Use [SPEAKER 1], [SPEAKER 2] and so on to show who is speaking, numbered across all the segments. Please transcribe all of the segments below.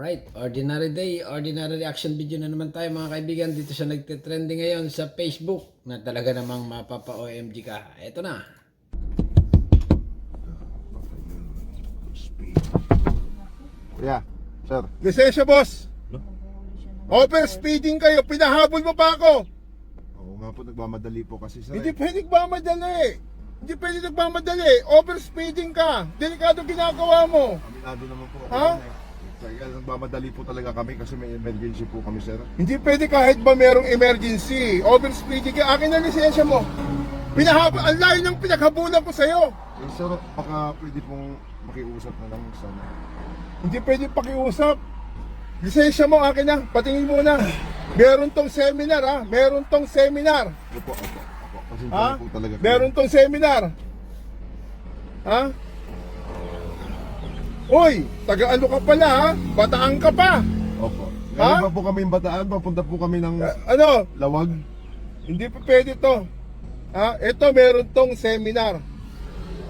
[SPEAKER 1] Alright, ordinary day, ordinary reaction video na naman tayo mga kaibigan dito sa nagte-trending ngayon sa Facebook na talaga namang mapapa-OMG ka. Eto na.
[SPEAKER 2] Yeah, sir.
[SPEAKER 3] Lisensya, boss. Overspeeding kayo, pinahabol mo pa ako.
[SPEAKER 2] Oo nga po, nagmamadali po kasi sir.
[SPEAKER 3] Hindi pwede nagmamadali. Hindi pwede nagmamadali. Overspeeding ka. Delikado ginagawa mo.
[SPEAKER 2] Aminado naman po.
[SPEAKER 3] Ha?
[SPEAKER 2] Kaya nagmamadali po talaga kami kasi may emergency po kami, sir.
[SPEAKER 3] Hindi pwede kahit ba merong emergency. Overspeeding ka. Akin na lisensya mo. Pinahabol. Ang layo ng pinaghabulan ko sa'yo.
[SPEAKER 2] Eh, sir, baka pwede pong makiusap na lang sana.
[SPEAKER 3] Hindi pwede pakiusap. Lisensya mo, akin na. Patingin muna. Meron tong seminar, ha? Meron tong seminar.
[SPEAKER 2] Opo. Kasi
[SPEAKER 3] Ha?
[SPEAKER 2] po talaga.
[SPEAKER 3] Meron tong seminar. Ha? Uy, taga ano ka pala, ha? Bataan ka pa.
[SPEAKER 2] Opo.
[SPEAKER 3] Ha?
[SPEAKER 2] Galing pa po kami yung Bataan, papunta po kami ng
[SPEAKER 3] Ano?
[SPEAKER 2] Lawag.
[SPEAKER 3] Hindi pa pwede to. Ha? Ito, meron tong seminar.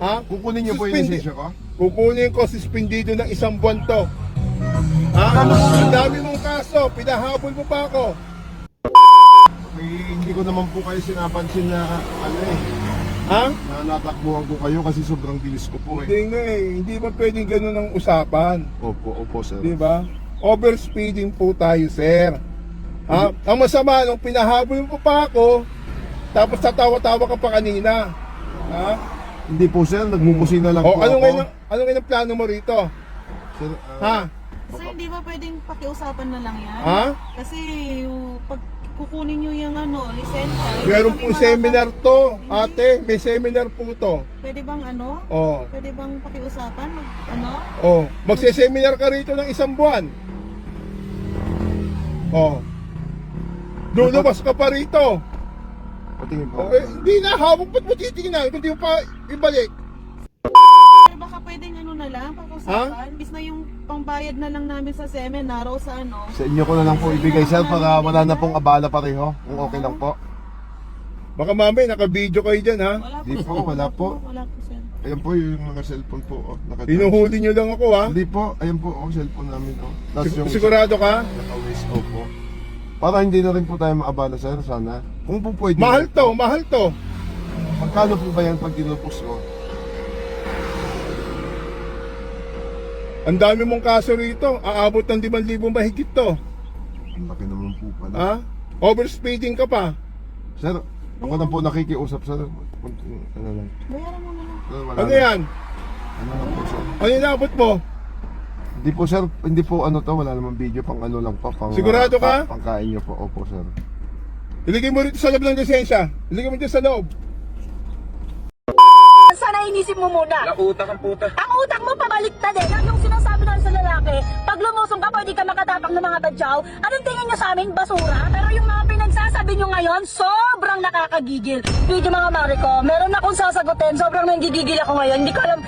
[SPEAKER 3] Ha?
[SPEAKER 2] Kukunin niyo po yung
[SPEAKER 3] Suspindi-
[SPEAKER 2] lisensya ko?
[SPEAKER 3] Kukunin ko, suspendido ng 1 buwan to. Ha? Ang dami mong kaso, pinahabol mo pa ako.
[SPEAKER 2] Hindi ko naman po kayo sinapansin na
[SPEAKER 3] Ha?
[SPEAKER 2] na natakbuhan ko kayo kasi sobrang bilis ko po eh.
[SPEAKER 3] Hindi nga eh, hindi ba pwedeng ganun ang usapan?
[SPEAKER 2] Opo, sir.
[SPEAKER 3] Di ba? Overspeeding po tayo, sir. Ha? Ang masama, nung pinahabol mo pa ako, tapos tatawa-tawa ka pa kanina. Ha?
[SPEAKER 2] Hindi po, sir, nagmumusina lang
[SPEAKER 3] O,
[SPEAKER 2] po
[SPEAKER 3] ano
[SPEAKER 2] ako.
[SPEAKER 3] ngayon ang plano mo rito?
[SPEAKER 2] Sir,
[SPEAKER 3] Ha?
[SPEAKER 4] Sir, hindi ba pwedeng pakiusapan na lang yan?
[SPEAKER 3] Ha?
[SPEAKER 4] Kasi yung pag kukunin nyo yung lisensya.
[SPEAKER 3] Meron
[SPEAKER 4] hindi
[SPEAKER 3] po
[SPEAKER 4] kami
[SPEAKER 3] seminar
[SPEAKER 4] makaka-
[SPEAKER 3] to,
[SPEAKER 4] Hindi.
[SPEAKER 3] ate. May seminar po to.
[SPEAKER 4] Pwede bang
[SPEAKER 3] O,
[SPEAKER 4] Pwede bang pakiusapan?
[SPEAKER 3] Magsiseminar ka rito ng 1 buwan. O. Lulabas ka pa rito.
[SPEAKER 2] patingin po.
[SPEAKER 3] Hindi na, hawak ba't mo titingnan? Kung di mo pa ibalik.
[SPEAKER 4] Sir, baka pwedeng na lang, pakiusapan. Bis na yung pangbayad na lang namin sa seminar o sa
[SPEAKER 2] Sa inyo ko na lang po ibigay, sir, para wala na pong abala pareho. Kung okay lang po.
[SPEAKER 3] Baka mamay, naka-video kayo dyan, ha?
[SPEAKER 4] Wala
[SPEAKER 2] Di po, wala po.
[SPEAKER 4] Wala po, sir.
[SPEAKER 2] Ayan po yung mga cellphone po. Oh,
[SPEAKER 3] Hinuhuli nyo lang ako, ha?
[SPEAKER 2] Hindi po, ayan po, cellphone namin. Oh. Tapos yung
[SPEAKER 3] Sigurado ka?
[SPEAKER 2] naka-waste po. Para hindi na rin po tayo maabala, sir, sana. Kung po pwede.
[SPEAKER 3] Mahal to.
[SPEAKER 2] Magkano po ba yan pag tinupos ko?
[SPEAKER 3] Ang dami mong kaso rito. Aabot ng 5,000 mahigit to.
[SPEAKER 2] Ang laki naman po pala.
[SPEAKER 3] Ha? Overspeeding ka pa.
[SPEAKER 2] Sir, ako na po nakikiusap, sir. Ano lang.
[SPEAKER 4] Bayaran mo na lang.
[SPEAKER 2] Sir, wala
[SPEAKER 3] Ano
[SPEAKER 2] na.
[SPEAKER 3] yan?
[SPEAKER 2] Ano lang po, sir.
[SPEAKER 3] Ano inaabot mo?
[SPEAKER 2] Hindi po, sir. Hindi po ano to. Wala namang video. Pang ano lang po. Pang,
[SPEAKER 3] Sigurado ka?
[SPEAKER 2] Pangkain niyo po. Opo, sir.
[SPEAKER 3] Iligay mo rito sa loob ng lisensya. Iligay mo dito sa loob.
[SPEAKER 5] Sana inisip mo muna.
[SPEAKER 6] Nautak ang puta.
[SPEAKER 5] Ang utak mo pabaliktad eh. Yan yung sinasabi namin sa lalaki. Pag lumusong ka, pwede ka makatapak ng mga badyaw. Anong tingin nyo sa amin? Basura? Pero yung mga pinagsasabi nyo ngayon, sobrang nakakagigil. Video mga Mariko, meron akong sasagutin. Sobrang nanggigigil ako ngayon. Hindi ko alam.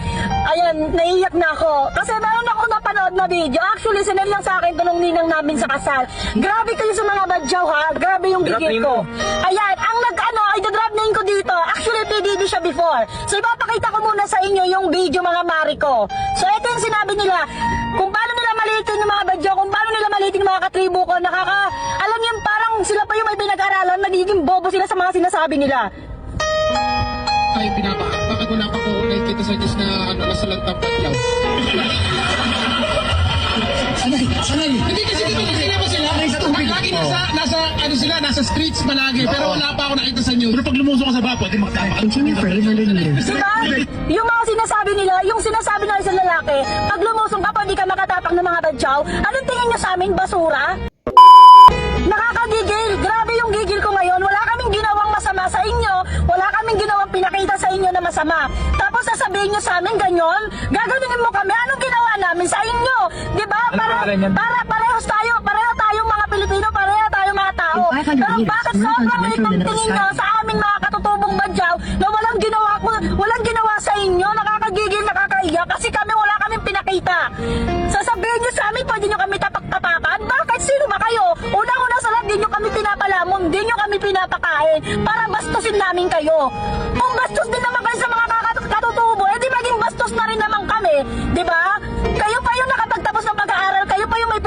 [SPEAKER 5] Ayan, naiiyak na ako. Kasi meron akong napanood na video. Actually, sinend lang sa akin tulong ninang namin sa kasal. Grabe kayo sa mga badyaw ha. Grabe yung gigil ko. Ayan, ang ay drop name ko dito. Actually, PDD siya before. So, ipapakita ko muna sa inyo yung video mga Mariko. So, ito yung sinabi nila. Kung paano nila maliitin yung mga badyo, kung paano nila maliitin yung mga katribo ko, alam niyo, parang sila pa yung may pinag-aralan, nagiging bobo sila sa mga sinasabi nila.
[SPEAKER 6] Ay, bakit wala pa ko nakikita sa Diyos na nasa lagtap at yaw? Sanay. Hindi kasi sila ba sila? Lagi nasa streets palagi, pero wala pa ako nakita sa news. Pero pag lumusong ka sa baba, di magtama. Continue for 800 meters.
[SPEAKER 5] Diba? Yung mga sinasabi nila, yung sinasabi nila sa lalaki, pag lumusong ka, pwede ka makatapak ng mga badyaw, anong tingin nyo sa amin? Basura? Nakakagigil. Grabe yung gigil ko ngayon. Wala kaming ginawang masama sa inyo. Wala kaming ginawang pinakita sa inyo na masama. Tapos sasabihin nyo sa amin ganyan? Gaganunin mo kami. Anong ginawa namin sa inyo? Diba? Para pareho tayong mga Pilipino, pareho tayong mga tao. Pero bakit sobrang liit ng tingin nyo sa aming mga katutubong badyaw na walang ginawa sa inyo? Nakakagigil, nakakaiyak kasi kami wala kaming pinakita. Sasabihin nyo sa amin, pwede nyo kami tapak-tapakan? Bakit? Sino ba kayo? Unang-una sa lahat, di nyo kami pinapalamon, di nyo kami pinapakain para bastusin namin kayo. Kung bastos din naman kayo sa mga katutubo, di maging bastos na rin naman kami, di ba? Kayo pa yung nakapagtapos ng pag-aaral, kayo pa yung may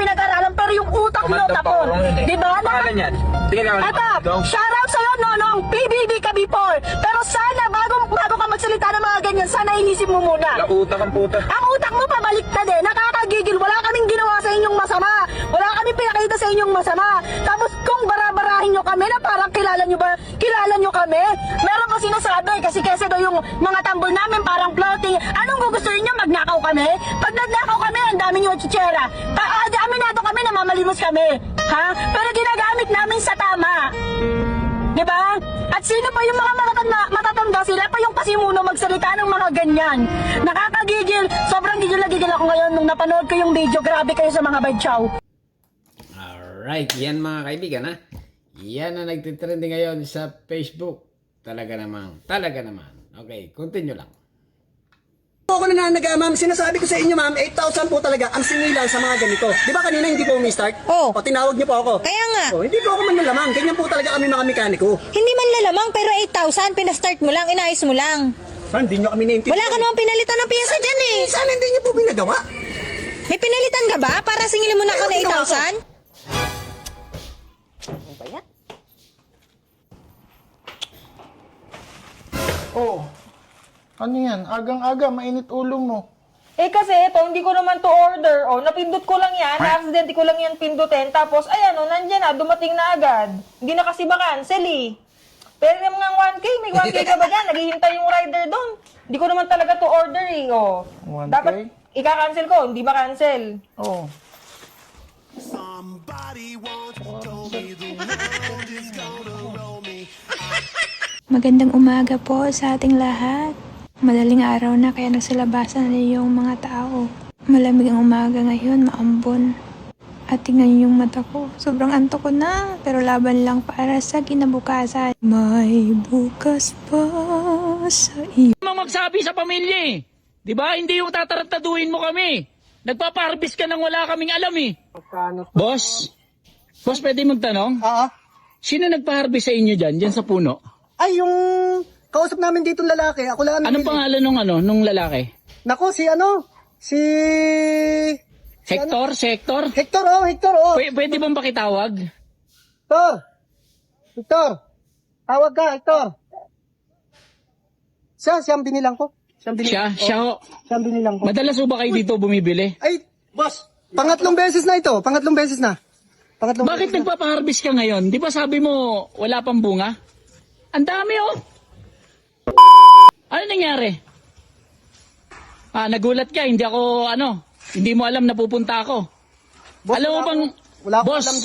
[SPEAKER 7] yan. Tingin ka.
[SPEAKER 5] Eto, shoutout sa'yo, Nonong. PBB ka before. Pero sana, bago ka magsalita ng mga ganyan, sana inisip mo muna.
[SPEAKER 7] Utak ang puta.
[SPEAKER 5] Ang utak mo pabaliktad eh. Nakakagigil. Wala kaming ginawa sa inyong masama. Wala kaming pinakita sa inyong masama. Tapos kung barabarahin nyo kami na parang kilala nyo kami. Meron pa sinasabi kasi daw yung mga tambol namin parang floating. Anong gugustuhin nyo? Magnakaw kami? Pag nagnakaw kami, ang dami nyo chichera. Aminado kami na mamalimos kami. Ha? Pero ginagamit namin sa tama. Diba? At sino pa yung mga matatanda? Sila pa yung pasimuno magsalita ng mga ganyan. Nakakagigil. Sobrang gigil na gigil ako ngayon nung napanood ko yung video. Grabe kayo sa mga badyaw.
[SPEAKER 1] Alright, yan mga kaibigan ha. Yan ang nagtitrending ngayon sa Facebook. Talaga naman. Okay, continue lang.
[SPEAKER 8] Ako na ma'am, sinasabi ko sa inyo ma'am, 8,000 po talaga ang singilan sa mga ganito. Di ba kanina hindi po umi-start?
[SPEAKER 9] Oo.
[SPEAKER 8] O tinawag niyo po ako.
[SPEAKER 9] Kaya nga.
[SPEAKER 8] O, hindi po ako manlalamang, ganyan po talaga kami mga mekaniko.
[SPEAKER 9] Hindi man lalamang pero 8,000 pinastart mo lang, inayos mo lang.
[SPEAKER 8] Saan, hindi niyo kami naintindihan.
[SPEAKER 9] Wala ka namang pinalitan ng pyesa dyan eh.
[SPEAKER 8] Sana hindi niyo po binagawa.
[SPEAKER 9] May pinalitan ka ba para singilin mo na ako na 8,000?
[SPEAKER 10] Oh, ano yan? Agang-aga, mainit ulo mo.
[SPEAKER 11] Eh kasi ito, hindi ko naman to order. Oh, napindot ko lang yan, na-accident ko lang yan pindutin. Tapos, ayan o, nandyan na, dumating na agad. Hindi na kasi ba cancel eh. Pero yung mga 1K, may 1K ka ba dyan? Naghihintay yung rider doon. Hindi ko naman talaga to order eh. Oh.
[SPEAKER 10] 1K?
[SPEAKER 11] Dapat ika-cancel ko, hindi ba cancel?
[SPEAKER 10] Oh.
[SPEAKER 12] Magandang umaga po sa ating lahat. Madaling araw na kaya nagsalabasan na yung mga tao. Malamig ang umaga ngayon, maambon. At tingnan niyo yung mata ko. Sobrang antok ko na, pero laban lang para sa kinabukasan. May bukas pa sa iyo.
[SPEAKER 6] Magsabi sa pamilya eh. Di ba? Hindi yung tatarantaduhin mo kami. Nagpapaharbis ka nang wala kaming alam eh. Boss? Boss, pwede magtanong?
[SPEAKER 8] Oo.
[SPEAKER 6] Sino nagpaharbis sa inyo dyan sa puno?
[SPEAKER 8] Ay, yung kausap namin dito lalaki, ako lang.
[SPEAKER 6] Anong pangalan nung lalaki?
[SPEAKER 8] Nako, si
[SPEAKER 6] Hector?
[SPEAKER 8] Hector, oh.
[SPEAKER 6] Pwede bang pakitawag?
[SPEAKER 8] Hector, tawag ka, Hector. Siyang binilang ko.
[SPEAKER 6] Siya ho.
[SPEAKER 8] Siyang binilang ko.
[SPEAKER 6] Madalas ba kayo dito bumibili?
[SPEAKER 8] Ay, boss, pangatlong beses na ito.
[SPEAKER 6] Bakit nagpapaharbis ka ngayon? Di ba sabi mo wala pang bunga? Ang dami oh. Ano nangyari? Nagulat ka, hindi mo alam na pupunta ako.
[SPEAKER 8] Boss,
[SPEAKER 6] alam mo bang,
[SPEAKER 8] wala ko alam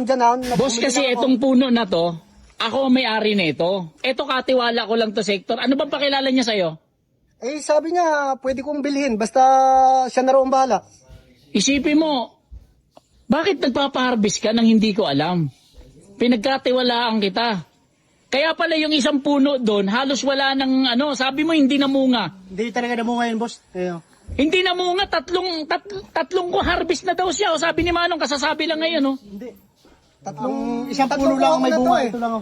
[SPEAKER 8] dyan ha.
[SPEAKER 6] Boss, kasi itong puno na to, ako ang may-ari nito. Ito katiwala ko lang to sector. Ano bang pakilala niya sa'yo?
[SPEAKER 8] Eh, sabi niya, pwede kong bilhin, basta siya na roon bahala.
[SPEAKER 6] Isipin mo, bakit nagpapaharbis ka nang hindi ko alam? Pinagkatiwalaan kita. Kaya pala yung isang puno doon, halos wala ng sabi mo hindi namunga.
[SPEAKER 8] Hindi talaga namunga yun, boss.
[SPEAKER 6] Hindi namunga, tatlong harvest na daw siya. O sabi ni Manong, kasasabi lang ngayon.
[SPEAKER 8] Hindi. Isang puno lang ang may bunga. Ito lang.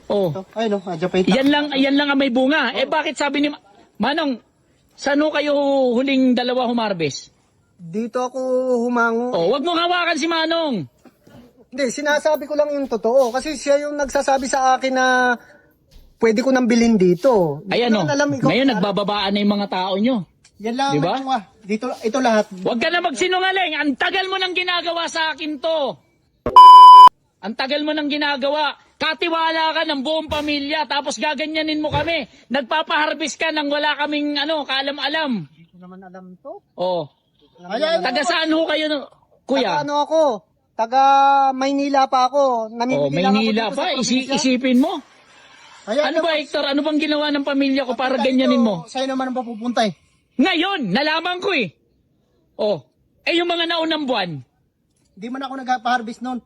[SPEAKER 6] Oh.
[SPEAKER 8] Ayun, adya pa ito.
[SPEAKER 6] Yan lang ang may bunga. Eh bakit sabi ni Manong, saan kayo huling dalawa humarbest?
[SPEAKER 8] Dito ako humango.
[SPEAKER 6] Oh, wag mo hawakan si Manong.
[SPEAKER 8] Hindi, sinasabi ko lang yung totoo. Kasi siya yung nagsasabi sa akin na pwede ko nang bilhin dito.
[SPEAKER 6] Ayan ngayon nagbababaan na yung mga tao nyo.
[SPEAKER 8] Yan lang
[SPEAKER 6] diba?
[SPEAKER 8] Ito lahat.
[SPEAKER 6] Huwag ka na magsinungaling. Ang tagal mo nang ginagawa sa akin to. Ang tagal mo nang ginagawa. Katiwala ka ng buong pamilya. Tapos gaganyanin mo kami. Nagpapaharbis ka nang wala kaming kaalam-alam.
[SPEAKER 8] Hindi ko naman alam to.
[SPEAKER 6] Oh. Taga saan ho kayo, kuya?
[SPEAKER 8] Taga Maynila pa ako.
[SPEAKER 6] Maynila pa. Isipin mo. Ano ba, Hector? Ano bang ginawa ng pamilya ko para ganyanin mo?
[SPEAKER 8] Sa'yo naman ang papupunta eh.
[SPEAKER 6] Ngayon, nalaman ko eh. Oh, yung mga naunang buwan.
[SPEAKER 8] Hindi man ako nagpa-harvest noon.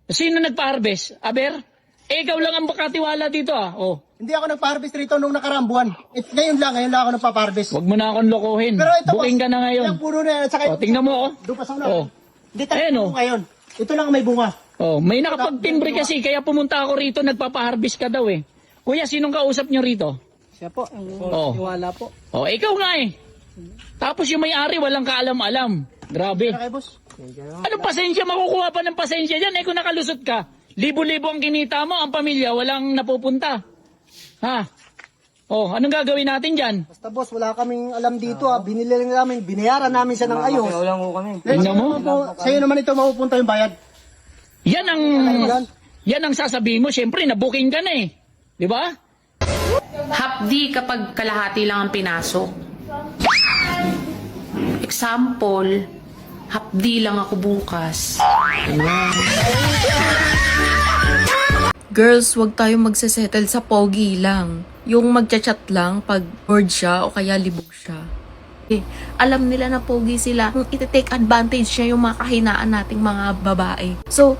[SPEAKER 6] Sino nagpa-harvest? Aber? Ikaw lang ang makatiwala dito ah. Oh.
[SPEAKER 8] Hindi ako nagpa-harvest rito nung nakaraang buwan. Ngayon lang ako nagpa-harvest.
[SPEAKER 6] Huwag mo na akong lokohin. Booking ka na ngayon.
[SPEAKER 8] Yung puno na yan.
[SPEAKER 6] Tingnan mo oh.
[SPEAKER 8] Doon pa sa una.
[SPEAKER 6] Oh.
[SPEAKER 8] Hindi tayo ngayon. Ito lang may bunga.
[SPEAKER 6] Oh, may nakapagtimbre kasi kaya pumunta ako rito, nagpapa-harvest ka daw eh. Kuya, sinong kausap niyo rito?
[SPEAKER 8] Siya po.
[SPEAKER 6] Oh.
[SPEAKER 8] Tiwala po.
[SPEAKER 6] Oh, ikaw nga eh. Tapos yung may-ari walang kaalam-alam. Grabe.
[SPEAKER 8] Okay, boss.
[SPEAKER 6] Ano pasensya? Makukuha pa ng pasensya dyan. Eh kung nakalusot ka, libo-libo ang kinita mo, ang pamilya, walang napupunta. Ha? Oh, anong gagawin natin dyan?
[SPEAKER 8] Basta boss, wala kaming alam dito ha. Binili lang namin, binayaran namin siya ng ayos.
[SPEAKER 6] Tingnan mo.
[SPEAKER 8] Sa'yo naman ito mapupunta yung bayad.
[SPEAKER 6] Yan ang sasabihin mo. Siyempre, na-booking ka na eh. Di ba?
[SPEAKER 7] Hapdi kapag kalahati lang ang pinasok. Example, hapdi lang ako bukas.
[SPEAKER 9] Girls, wag tayo magsesettle sa pogi lang. Yung magchat-chat lang pag bored siya o kaya libog siya. Alam nila na pogi sila. Kung iti-take advantage niya yung mga kahinaan nating mga babae. So,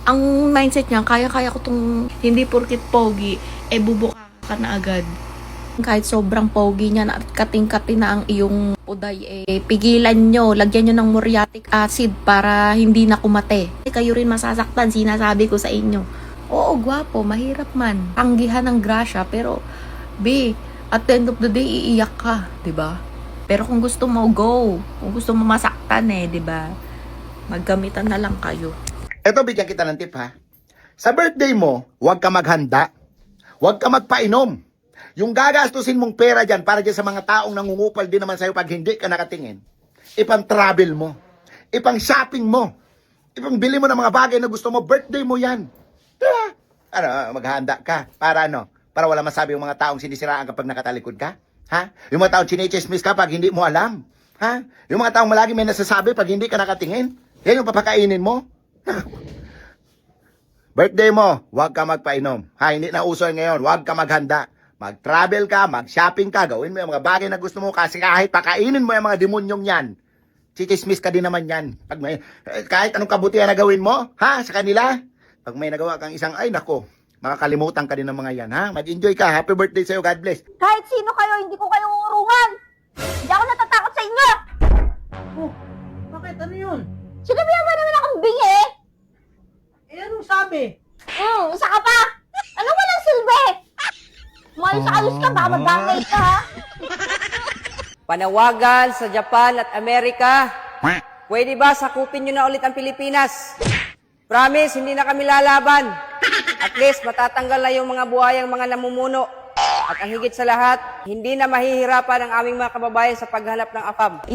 [SPEAKER 9] ang mindset niya, kaya-kaya ko tong hindi porkit pogi, bubuka ka na agad. Kahit sobrang pogi niya na at kating-kati na ang iyong uday, pigilan nyo, lagyan nyo ng muriatic acid para hindi na kumate. Kayo rin masasaktan, sinasabi ko sa inyo. Oo, gwapo, mahirap man. Tanggihan ng grasya, pero, at the end of the day, iiyak ka, 'di ba? Pero kung gusto mo, go. Kung gusto mo masaktan 'di ba? Maggamitan na lang kayo.
[SPEAKER 10] Eto, bigyan kita ng tip ha. Sa birthday mo, huwag ka maghanda. Huwag ka magpainom. Yung gagastusin mong pera dyan para dyan sa mga taong nangungupal din naman sa'yo pag hindi ka nakatingin, ipang-travel mo. Ipang-shopping mo. Ipang-bili mo ng mga bagay na gusto mo. Birthday mo yan. Diba? Maghahanda ka. Para ano? Para wala masabi yung mga taong sinisiraan kapag nakatalikod ka? Ha? Yung mga taong chinichismis ka pag hindi mo alam? Ha? Yung mga taong malagi may nasasabi pag hindi ka nakatingin? Yan yung papakainin mo? Birthday mo, huwag ka magpainom. Ha, hindi na uso ngayon, huwag ka maghanda. Mag-travel ka, mag-shopping ka, gawin mo yung mga bagay na gusto mo kasi kahit pakainin mo yung mga demonyong yan, chichismis ka din naman yan. Pag may, kahit anong kabutihan na gawin mo, ha, sa kanila, pag may nagawa kang isang, ay nako, makakalimutan ka din ng mga yan, ha? Mag-enjoy ka, happy birthday sa'yo, God bless.
[SPEAKER 5] Kahit sino kayo, hindi ko kayo uurungan. Hindi ako natatakot sa inyo.
[SPEAKER 8] Bakit? Ano yun?
[SPEAKER 5] Sinabihan mo naman akong bingi.
[SPEAKER 8] Anong sabi?
[SPEAKER 5] Isa ka pa. Ano walang silbi? Maayos-ayos ka, baka magdangay ka ha.
[SPEAKER 11] Panawagan sa Japan at Amerika. Pwede ba sakupin nyo na ulit ang Pilipinas? Promise, hindi na kami lalaban. At least matatanggal na yung mga buhayang mga namumuno. At ang higit sa lahat, hindi na mahihirapan ang aming mga kababayan sa paghanap ng AFAM.